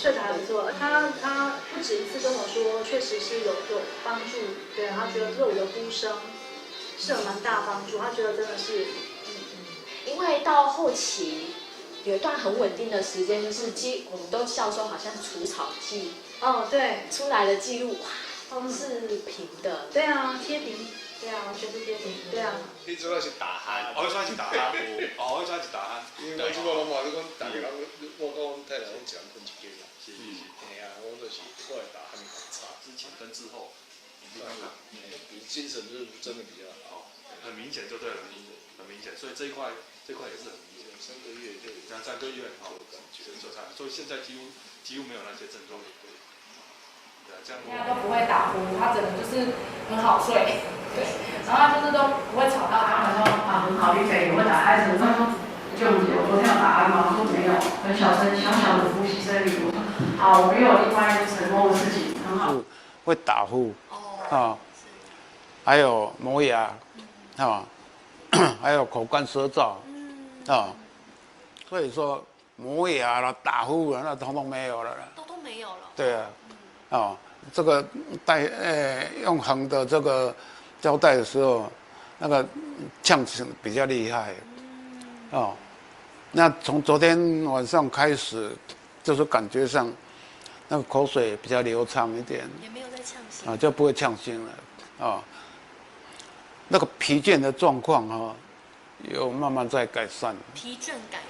睡得还不错。他不止一次跟我说，确实是有帮助。对，他觉得对我的呼声是有蛮大帮助。他觉得真的是，因为到后期有一段很稳定的时间，就是我们都笑说好像除草剂哦，对，出来的记录哇都是平的。对啊，贴平。对啊，完全是贴平。对啊。你主要是打鼾，我主要是打鼾，我主要是打鼾。因为我即个拢嘛，你讲大家人，我跟阮太太拢一人分一间啦。是。嘿啊，我就是我会打鼾差，之前跟之后，比精神就是真的比较好，很明显就对了，很明显，所以这一块也是很明显。3个月就有3个月好感觉，所以现在几乎没有那些症状。现在都不会打呼，他整个就是很好睡，对，然后他就是都不会吵到他们说啊很好，你可以会打孩子，他说就我昨天有打鼾吗？我说没有，很小声，小小的呼吸声音。好，我们有另外一个承诺的事情，很好。会打呼，还有磨牙，还有口干舌燥，所以说磨牙了、打呼了，那统统没有了啦。都没有了。对啊，这个用横的这个胶带的时候，那个呛起比较厉害，那从昨天晚上开始，就是感觉上那个口水比较流畅一点，也没有在呛心就不会呛心了那个疲倦的状况有慢慢在改善。疲倦感